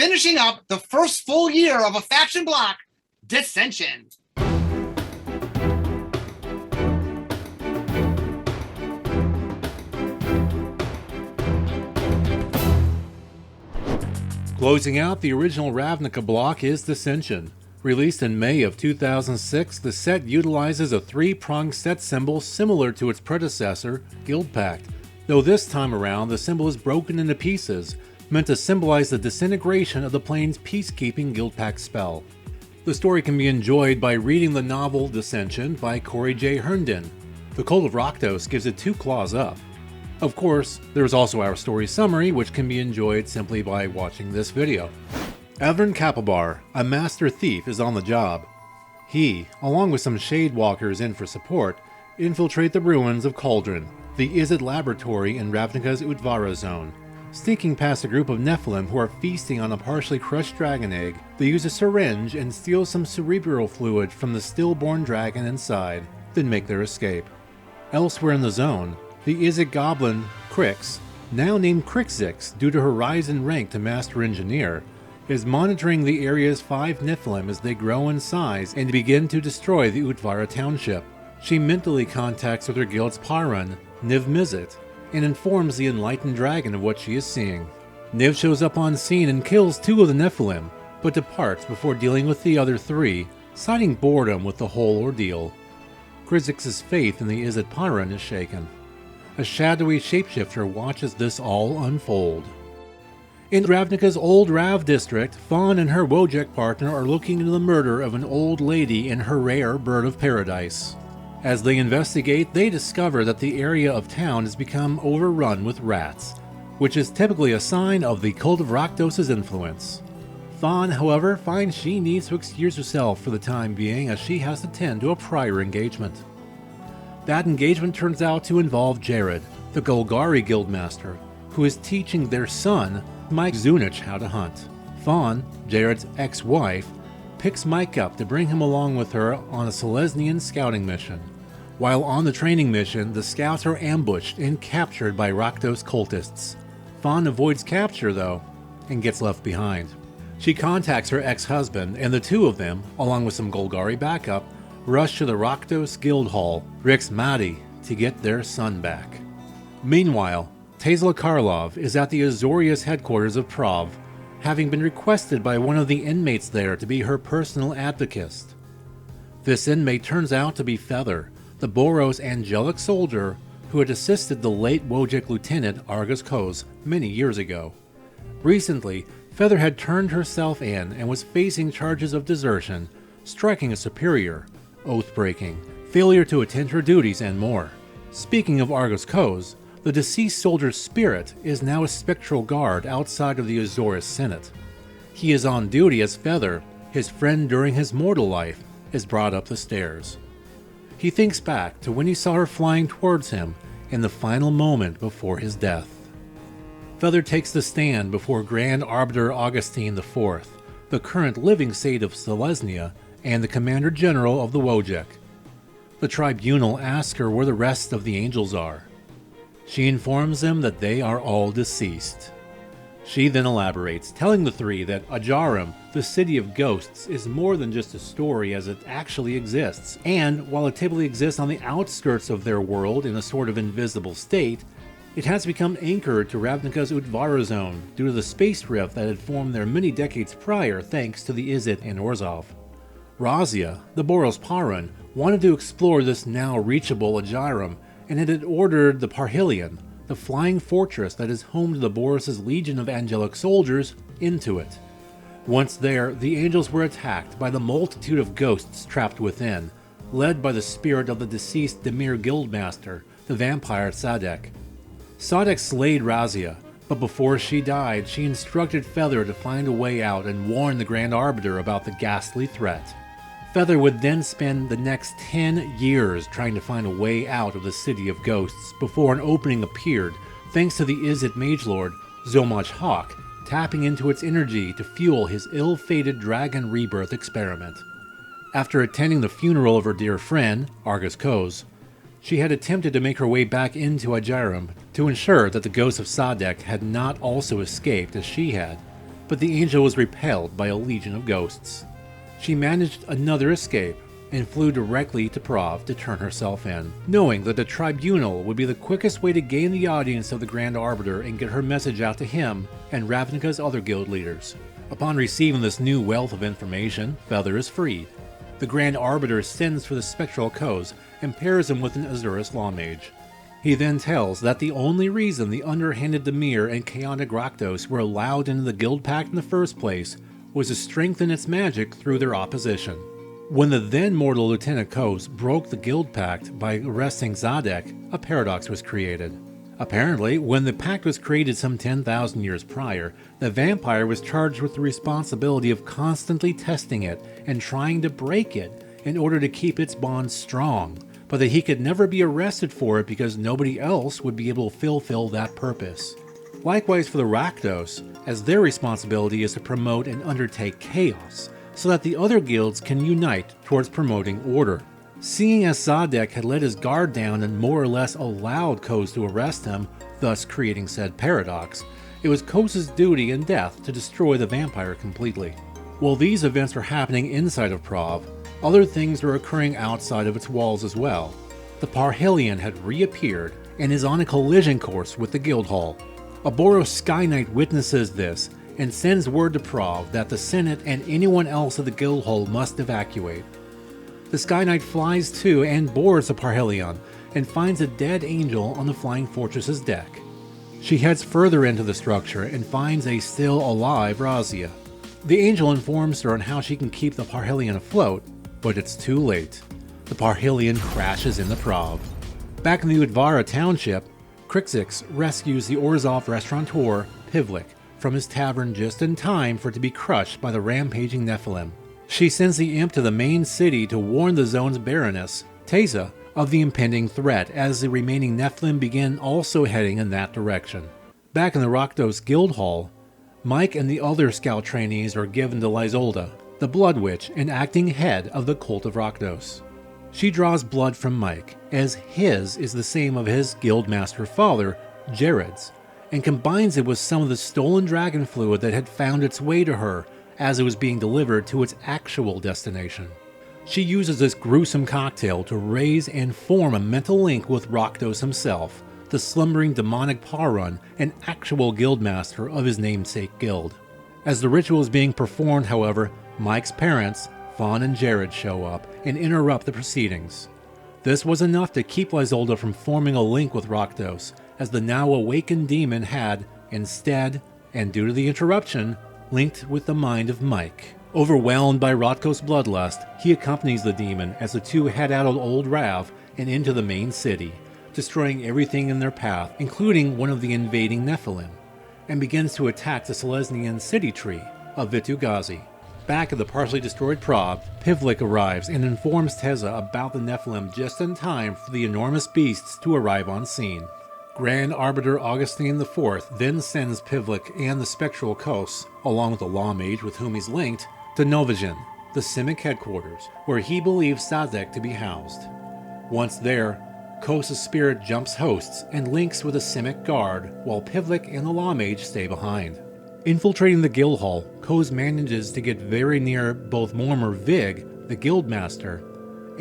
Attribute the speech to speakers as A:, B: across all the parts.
A: finishing up the first full year of a faction block, Dissension.
B: Closing out the original Ravnica block is Dissension. Released in May of 2006, the set utilizes a three-pronged set symbol similar to its predecessor, Guild Pact, though this time around the symbol is broken into pieces, meant to symbolize the disintegration of the plane's peacekeeping Guild Pact spell. The story can be enjoyed by reading the novel Dissension by Corey J. Herndon. The Cult of Rakdos gives it 2 claws up. Of course, there's also our story summary, which can be enjoyed simply by watching this video. Evern Kapabar, a master thief, is on the job. He, along with some Shade Walkers in for support, infiltrate the ruins of Cauldron, the Izzet laboratory in Ravnica's Utvara zone. Sneaking past a group of Nephilim who are feasting on a partially crushed dragon egg, they use a syringe and steal some cerebral fluid from the stillborn dragon inside, then make their escape. Elsewhere in the zone, the Izzet goblin, Crix, now named Crixix due to her rise in rank to Master Engineer, is monitoring the area's 5 Nephilim as they grow in size and begin to destroy the Utvara township. She mentally contacts with her guild's Paran, Niv Mizzet, and informs the enlightened dragon of what she is seeing. Niv shows up on scene and kills 2 of the Nephilim, but departs before dealing with the other 3, citing boredom with the whole ordeal. Crixix's faith in the Izzet Paran is shaken. A shadowy shapeshifter watches this all unfold. In Ravnica's Old Rav district, Fawn and her Wojek partner are looking into the murder of an old lady in her rare Bird of Paradise. As they investigate, they discover that the area of town has become overrun with rats, which is typically a sign of the Cult of Rakdos' influence. Fawn, however, finds she needs to excuse herself for the time being as she has to tend to a prior engagement. That engagement turns out to involve Jared, the Golgari Guildmaster, who is teaching their son, Mike Zunich, how to hunt. Fawn, Jared's ex-wife, picks Mike up to bring him along with her on a Selesnian scouting mission. While on the training mission, the scouts are ambushed and captured by Rakdos cultists. Fawn avoids capture, though, and gets left behind. She contacts her ex-husband, and the 2 of them, along with some Golgari backup, rush to the Rakdos Guild Hall, Rix Madi, to get their son back. Meanwhile, Tesla Karlov is at the Azoria's headquarters of Prov, having been requested by one of the inmates there to be her personal advocate. This inmate turns out to be Feather, the Boros angelic soldier who had assisted the late Wojek lieutenant Argus Koz many years ago. Recently, Feather had turned herself in and was facing charges of desertion, striking a superior, oath-breaking, failure to attend her duties, and more. Speaking of Argus Koz, the deceased soldier's spirit is now a spectral guard outside of the Azoria Senate. He is on duty as Feather, his friend during his mortal life, is brought up the stairs. He thinks back to when he saw her flying towards him in the final moment before his death. Feather takes the stand before Grand Arbiter Augustine IV, the current living sage of Selesnya and the Commander General of the Wojek. The tribunal asks her where the rest of the angels are. She informs them that they are all deceased. She then elaborates, telling the 3 that Ajarum, the city of ghosts, is more than just a story as it actually exists, and while it typically exists on the outskirts of their world in a sort of invisible state, it has become anchored to Ravnica's Utvara zone due to the space rift that had formed there many decades prior thanks to the Izzet and Orzhov. Razia, the Boros Paran, wanted to explore this now reachable Ajarum, and it had ordered the Parhelion, the flying fortress that is home to the Boros' legion of angelic soldiers, into it. Once there, the angels were attacked by the multitude of ghosts trapped within, led by the spirit of the deceased Demir Guildmaster, the vampire Sadek. Sadek slayed Razia, but before she died, she instructed Feather to find a way out and warn the Grand Arbiter about the ghastly threat. Feather would then spend the next 10 years trying to find a way out of the City of Ghosts before an opening appeared, thanks to the Izzet Magelord, Zomaj Hawk, tapping into its energy to fuel his ill-fated dragon rebirth experiment. After attending the funeral of her dear friend, Argus Koz, she had attempted to make her way back into Ajarum to ensure that the ghost of Sadek had not also escaped as she had. but the angel was repelled by a legion of ghosts. She managed another escape and flew directly to Prov to turn herself in, knowing that the tribunal would be the quickest way to gain the audience of the Grand Arbiter and get her message out to him and Ravnica's other guild leaders. Upon receiving this new wealth of information, Feather is freed. The Grand Arbiter sends for the Spectral Kos and pairs him with an Azuris Lawmage. He then tells that the only reason the underhanded Dimir and chaotic Rakdos were allowed into the Guild Pact in the first place was to strengthen its magic through their opposition. When the then mortal Lieutenant Kos broke the Guild Pact by arresting Zadek, a paradox was created. Apparently, when the pact was created some 10,000 years prior, the vampire was charged with the responsibility of constantly testing it and trying to break it in order to keep its bond strong, but that he could never be arrested for it because nobody else would be able to fulfill that purpose. Likewise for the Rakdos, as their responsibility is to promote and undertake chaos, so that the other guilds can unite towards promoting order. Seeing as Zadek had let his guard down and more or less allowed Kos to arrest him, thus creating said paradox, it was Kos' duty and death to destroy the vampire completely. While these events were happening inside of Prov, other things were occurring outside of its walls as well. The Parhelion had reappeared and is on a collision course with the Guildhall. A Boros Sky Knight witnesses this and sends word to Prov that the Senate and anyone else at the Guildhall must evacuate. The Sky Knight flies to and boards the Parhelion and finds a dead angel on the Flying Fortress's deck. She heads further into the structure and finds a still alive Razia. The angel informs her on how she can keep the Parhelion afloat, but it's too late. The Parhelion crashes into Prov. Back in the Udvara township, Krixix rescues the Orzhov restaurateur, Pivlik, from his tavern just in time for it to be crushed by the rampaging Nephilim. She sends the imp to the main city to warn the zone's Baroness, Teza, of the impending threat as the remaining Nephilim begin also heading in that direction. Back in the Rakdos Guild Hall, Mike and the other scout trainees are given to Lizolda, the Blood Witch and acting head of the Cult of Rakdos. She draws blood from Mike, as his is the same of his guildmaster father, Jared's, and combines it with some of the stolen dragon fluid that had found its way to her as it was being delivered to its actual destination. She uses this gruesome cocktail to raise and form a mental link with Rakdos himself, the slumbering demonic Parun and actual guildmaster of his namesake guild. As the ritual is being performed, however, Mike's parents, Fawn and Jared, show up and interrupt the proceedings. This was enough to keep Lizolda from forming a link with Rakdos, as the now awakened demon had, instead, and due to the interruption, linked with the mind of Mike. Overwhelmed by Rotko's bloodlust, he accompanies the demon as the two head out of Old Rav and into the main city, destroying everything in their path, including one of the invading Nephilim, and begins to attack the Selesnian city tree of Vitu-Ghazi. Back at the partially destroyed Prov, Pivlik arrives and informs Teza about the Nephilim just in time for the enormous beasts to arrive on scene. Grand Arbiter Augustine IV then sends Pivlik and the Spectral Kos, along with the Law Mage with whom he's linked, to Novigin, the Simic headquarters, where he believes Sadek to be housed. Once there, Kos' spirit jumps hosts and links with the Simic guard, while Pivlik and the Law Mage stay behind. Infiltrating the Guildhall, Kos manages to get very near both Mormor Vig, the Guildmaster,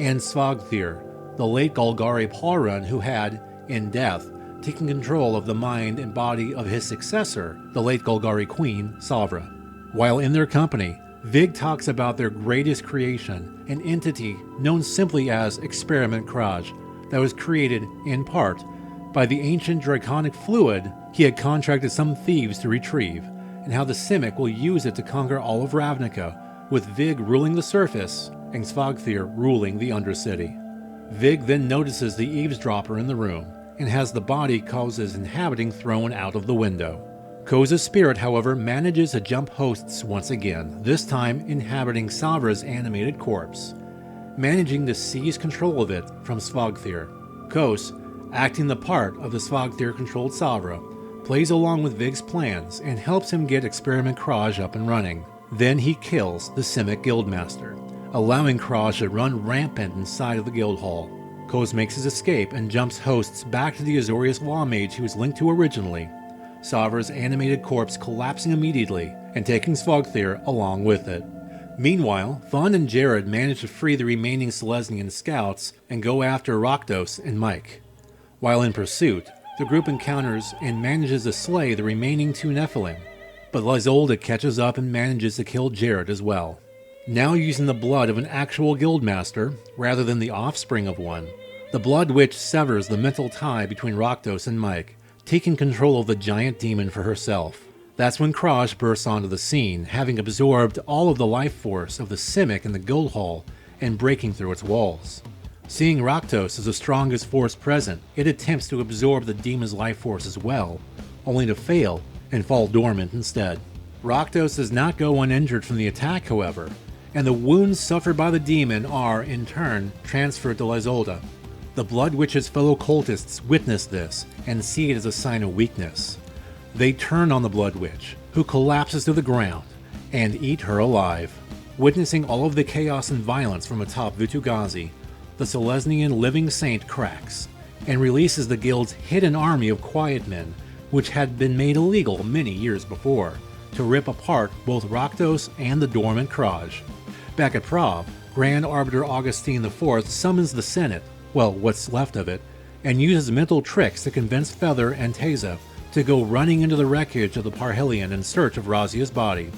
B: and Svagthir, the late Golgari Parun who had, in death, taken control of the mind and body of his successor, the late Golgari Queen, Savra. While in their company, Vig talks about their greatest creation, an entity known simply as Experiment Kraj, that was created, in part, by the ancient draconic fluid he had contracted some thieves to retrieve, and how the Simic will use it to conquer all of Ravnica, with Vig ruling the surface and Svagthir ruling the Undercity. Vig then notices the eavesdropper in the room, and has the body Kos' inhabiting thrown out of the window. Kos' spirit, however, manages to jump hosts once again, this time inhabiting Savra's animated corpse, managing to seize control of it from Svagthir. Kos, acting the part of the Svagthir-controlled Savra, plays along with Vig's plans and helps him get Experiment Kraj up and running. Then he kills the Simic Guildmaster, allowing Kraj to run rampant inside of the Guildhall. Kos makes his escape and jumps hosts back to the Azorius Law Mage he was linked to originally, Sovere's animated corpse collapsing immediately and taking Svogthir along with it. Meanwhile, Thon and Jared manage to free the remaining Selesnyan scouts and go after Rakdos and Mike. While in pursuit, the group encounters and manages to slay the remaining 2 Nephilim, but Lizolda catches up and manages to kill Jared as well. Now using the blood of an actual guildmaster, rather than the offspring of one, the Blood Witch severs the mental tie between Rakdos and Mike, taking control of the giant demon for herself. That's when Krosh bursts onto the scene, having absorbed all of the life force of the Simic in the guild hall and breaking through its walls. Seeing Rakdos as the strongest force present, it attempts to absorb the demon's life force as well, only to fail and fall dormant instead. Rakdos does not go uninjured from the attack, however, and the wounds suffered by the demon are, in turn, transferred to Lizolda. The Blood Witch's fellow cultists witness this and see it as a sign of weakness. They turn on the Blood Witch, who collapses to the ground, and eat her alive. Witnessing all of the chaos and violence from atop Vitu-Ghazi, the Selesnyan living saint cracks, and releases the guild's hidden army of quiet men, which had been made illegal many years before, to rip apart both Rakdos and the dormant Kraj. Back at Prov, Grand Arbiter Augustine IV summons the Senate, well, what's left of it, and uses mental tricks to convince Feather and Teza to go running into the wreckage of the Parhelion in search of Razia's body,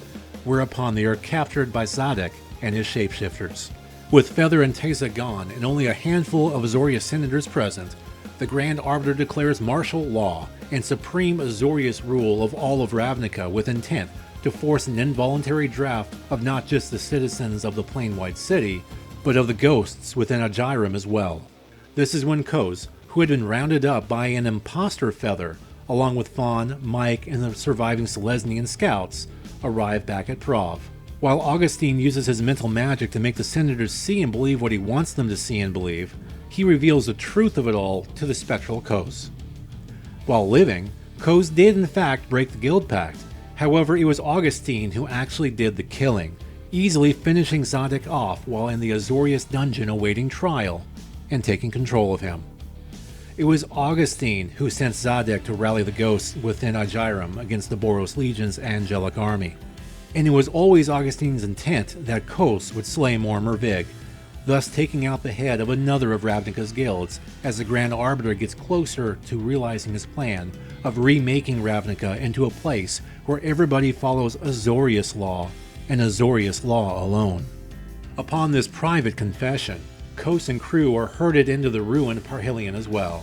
B: whereupon they are captured by Zadok and his shapeshifters. With Feather and Teza gone and only a handful of Azoria Senators present, the Grand Arbiter declares martial law and supreme Azorius rule of all of Ravnica with intent to force an involuntary draft of not just the citizens of the Plain-White City, but of the ghosts within Ajiram as well. This is when Koz, who had been rounded up by an imposter Feather, along with Fawn, Mike, and the surviving Selesnyan scouts, arrive back at Prov. While Augustine uses his mental magic to make the senators see and believe what he wants them to see and believe, he reveals the truth of it all to the spectral Koz. While living, Koz did in fact break the guild pact. However, it was Augustine who actually did the killing, easily finishing Zadok off while in the Azorius dungeon awaiting trial, and taking control of him. It was Augustine who sent Zadok to rally the ghosts within Ajiram against the Boros Legion's angelic army. And it was always Augustine's intent that Kos would slay Mormor-Vig, thus taking out the head of another of Ravnica's guilds as the Grand Arbiter gets closer to realizing his plan of remaking Ravnica into a place where everybody follows Azorius law, and Azorius law alone. Upon this private confession, Kos and crew are herded into the ruined Parhelion as well.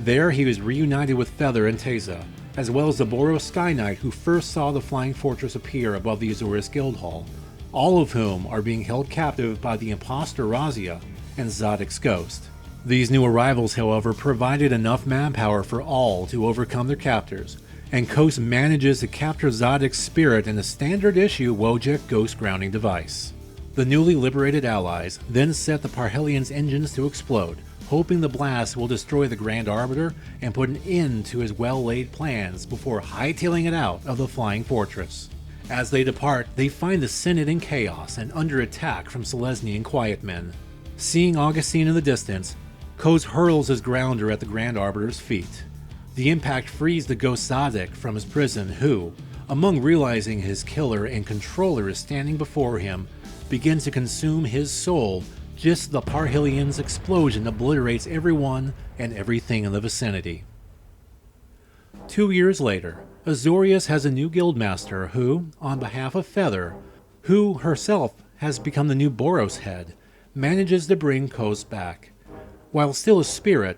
B: There he was reunited with Feather and Teza, as well as the Boros Sky Knight who first saw the Flying Fortress appear above the Azorius Guildhall, all of whom are being held captive by the imposter Razia and Zadok's ghost. These new arrivals, however, provided enough manpower for all to overcome their captors, and Kos manages to capture Zadok's spirit in a standard issue Wojek ghost grounding device. The newly liberated allies then set the Parhelion's engines to explode, hoping the blast will destroy the Grand Arbiter and put an end to his well-laid plans before hightailing it out of the Flying Fortress. As they depart, they find the Senate in chaos and under attack from Selesnyan quiet men. Seeing Augustine in the distance, Kos hurls his grounder at the Grand Arbiter's feet. The impact frees the ghost Zadok from his prison who, among realizing his killer and controller is standing before him, begins to consume his soul just as the Parhelion's explosion obliterates everyone and everything in the vicinity. 2 years later, Azorius has a new guildmaster who, on behalf of Feather, who herself has become the new Boros head, manages to bring Kos back. While still a spirit,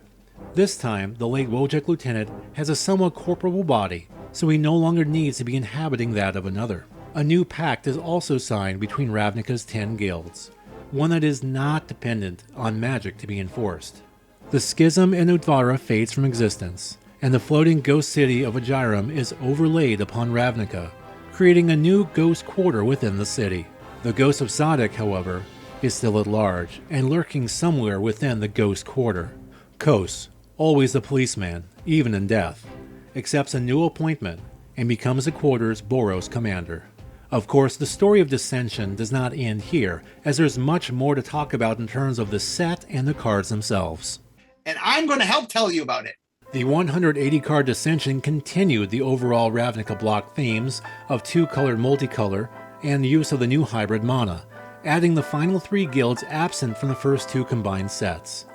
B: this time the late Wojek lieutenant has a somewhat corporeal body, so he no longer needs to be inhabiting that of another. A new pact is also signed between Ravnica's 10 guilds, one that is not dependent on magic to be enforced. The schism in Udvara fades from existence, and the floating ghost city of Ajiram is overlaid upon Ravnica, creating a new ghost quarter within the city. The ghost of Zadok, however, is still at large and lurking somewhere within the ghost quarter. Kos, always the policeman, even in death, accepts a new appointment and becomes the quarter's Boros commander. Of course, the story of Dissension does not end here, as there's much more to talk about in terms of the set and the cards themselves.
A: And I'm going to help tell you about it.
B: The 180-card Dissension continued the overall Ravnica block themes of 2-colored multicolor and the use of the new hybrid mana, adding the final 3 guilds absent from the first 2 combined sets.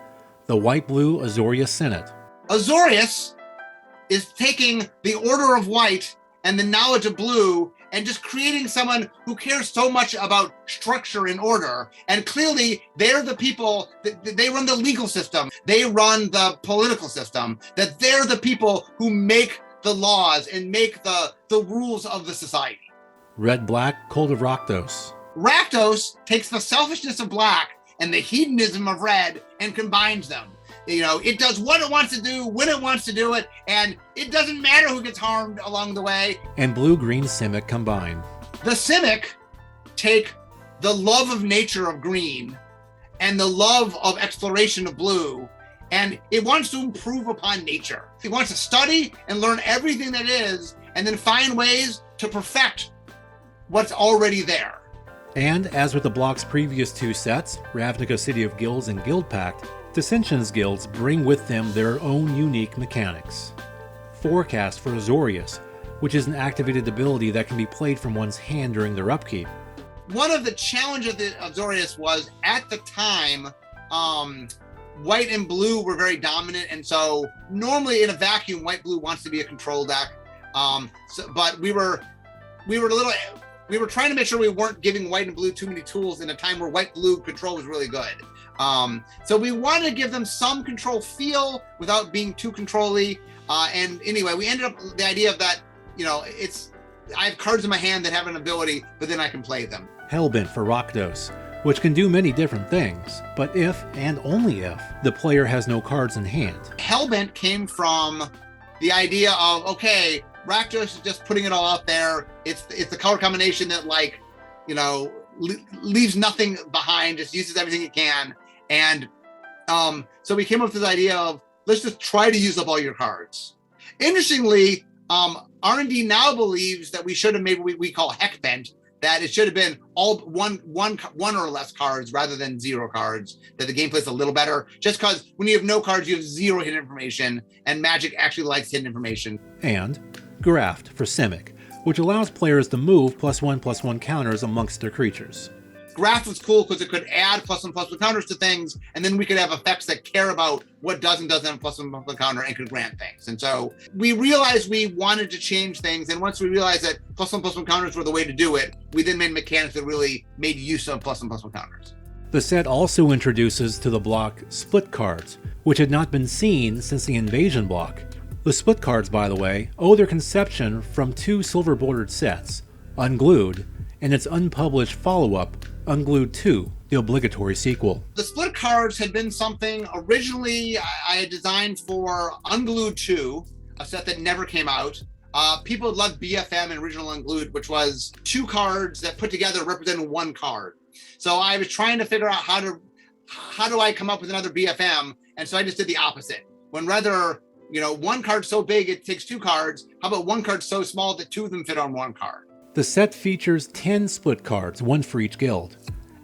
B: The white-blue Azoria Senate.
A: Azorius is taking the Order of White and the knowledge of blue and just creating someone who cares so much about structure and order. And clearly, they're the people, they run the legal system, they run the political system, that they're the people who make the laws and make the rules of the society.
B: Red-black Cult of Rakdos.
A: Rakdos takes the selfishness of black and the hedonism of red and combines them. It does what it wants to do, when it wants to do it, and it doesn't matter who gets harmed along the way.
B: And blue-green Simic combined.
A: The Simic take the love of nature of green and the love of exploration of blue, and it wants to improve upon nature. It wants to study and learn everything that is, and then find ways to perfect what's already there.
B: And as with the block's previous 2 sets, Ravnica City of Guilds and Guild Pact, Dissension's guilds bring with them their own unique mechanics. Forecast for Azorius, which is an activated ability that can be played from one's hand during their upkeep.
A: One of the challenges of Azorius was, at the time, white and blue were very dominant, and so normally in a vacuum, white-blue wants to be a control deck. But we were trying to make sure we weren't giving white and blue too many tools in a time where white-blue control was really good. So we wanted to give them some control feel without being too control-y. And anyway, we ended up the idea of that, I have cards in my hand that have an ability, but then I can play them.
B: Hellbent for Rakdos, which can do many different things, but if, and only if, the player has no cards in hand.
A: Hellbent came from the idea of, okay, Rakdos is just putting it all out there. It's the color combination that, leaves nothing behind, just uses everything it can. And so we came up with this idea of, let's just try to use up all your cards. Interestingly, R&D now believes that we should have made what we call Heckbent, that it should have been all one or less cards rather than 0 cards, that the gameplay is a little better, just because when you have no cards, you have 0 hidden information, and Magic actually likes hidden information.
B: And Graft for Simic, which allows players to move +1/+1 counters amongst their creatures.
A: Graft was cool because it could add +1/+1 counters to things, and then we could have effects that care about what does and doesn't have +1/+1 counter and could grant things. And so we realized we wanted to change things, and once we realized that +1/+1 counters were the way to do it, we then made mechanics that really made use of +1/+1 counters.
B: The set also introduces to the block split cards, which had not been seen since the Invasion block. The split cards, by the way, owe their conception from 2 silver-bordered sets, Unglued, and its unpublished follow-up, Unglued 2, the obligatory sequel.
A: The split cards had been something originally I had designed for Unglued 2, a set that never came out. People had loved BFM and original Unglued, which was 2 cards that put together represented 1 card. So I was trying to figure out how do I come up with another BFM, and so I just did the opposite. When rather, 1 card's so big it takes 2 cards, how about 1 card so small that 2 of them fit on 1 card?
B: The set features 10 split cards, 1 for each guild.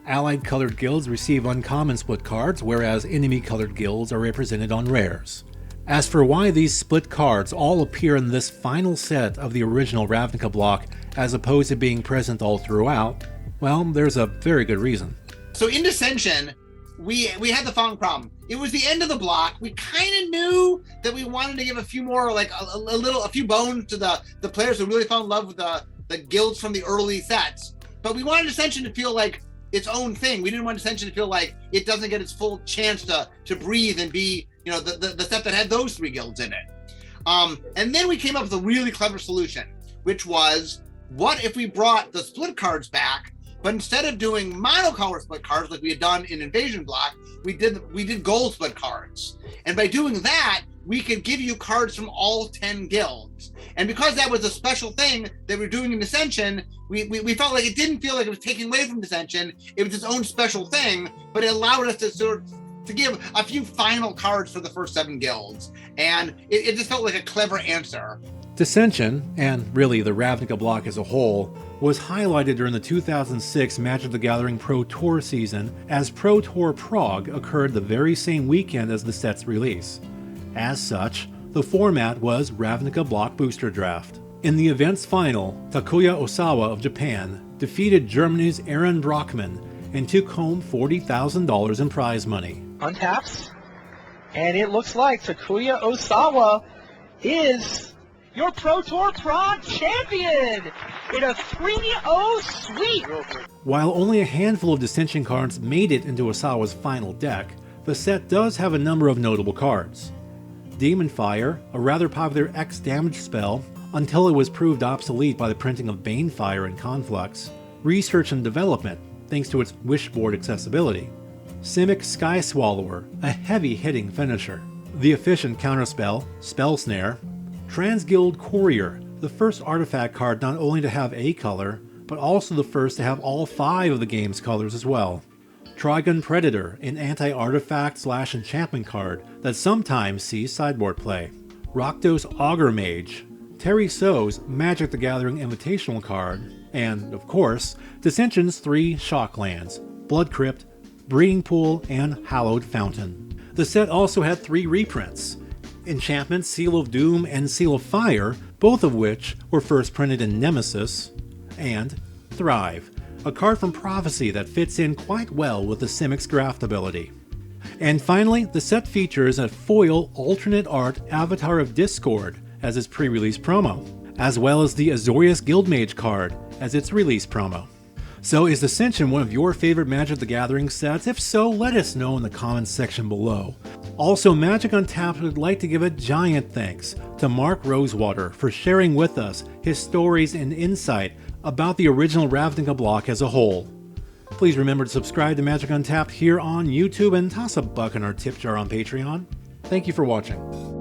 B: Allied colored guilds receive uncommon split cards, whereas enemy colored guilds are represented on rares. As for why these split cards all appear in this final set of the original Ravnica block as opposed to being present all throughout, well, there's a very good reason.
A: So in Dissension, we had the following problem. It was the end of the block. We kind of knew that we wanted to give a few more, a few bones to the players who really fell in love with the guilds from the early sets. But we wanted Dissension to feel like its own thing. We didn't want Dissension to feel like it doesn't get its full chance to breathe and be, the set that had those 3 guilds in it. And then we came up with a really clever solution, which was, what if we brought the split cards back, but instead of doing monocolor split cards like we had done in Invasion block, we did gold split cards. And by doing that, we could give you cards from all 10 guilds. And because that was a special thing that we're doing in Dissension, we felt like it didn't feel like it was taking away from Dissension. It was its own special thing, but it allowed us to give a few final cards for the first 7 guilds. And it just felt like a clever answer.
B: Dissension, and really the Ravnica block as a whole, was highlighted during the 2006 Magic the Gathering Pro Tour season, as Pro Tour Prague occurred the very same weekend as the set's release. As such, The format was Ravnica Block Booster Draft. In the event's final, Takuya Osawa of Japan defeated Germany's Aaron Brockman and took home $40,000 in prize money.
C: Untaps, and it looks like Takuya Osawa is your Pro Tour Prague champion in a 3-0 sweep.
B: While only a handful of Dissension cards made it into Osawa's final deck, the set does have a number of notable cards. Demon Fire, a rather popular X damage spell until it was proved obsolete by the printing of Banefire and Conflux. Research and Development, thanks to its Wishboard accessibility. Simic Sky Swallower, a heavy-hitting finisher. The efficient counterspell, Spell Snare. Transguild Courier, the first artifact card not only to have a color, but also the first to have all 5 of the game's colors as well. Trigun Predator, an anti-artifact/enchantment card that sometimes sees sideboard play. Rakdos Augur Mage, Terry So's Magic the Gathering Invitational card, and, of course, Dissension's 3 Shocklands, Blood Crypt, Breeding Pool, and Hallowed Fountain. The set also had 3 reprints, Enchantment, Seal of Doom, and Seal of Fire, both of which were first printed in Nemesis, and Thrive, a card from Prophecy that fits in quite well with the Simic's draft ability. And finally, the set features a foil alternate art Avatar of Discord as its pre-release promo, as well as the Azorius Guildmage card as its release promo. So is Dissension one of your favorite Magic the Gathering sets? If so, let us know in the comments section below. Also, Magic Untapped would like to give a giant thanks to Mark Rosewater for sharing with us his stories and insight about the original Ravnica block as a whole. Please remember to subscribe to Magic Untapped here on YouTube and toss a buck in our tip jar on Patreon. Thank you for watching.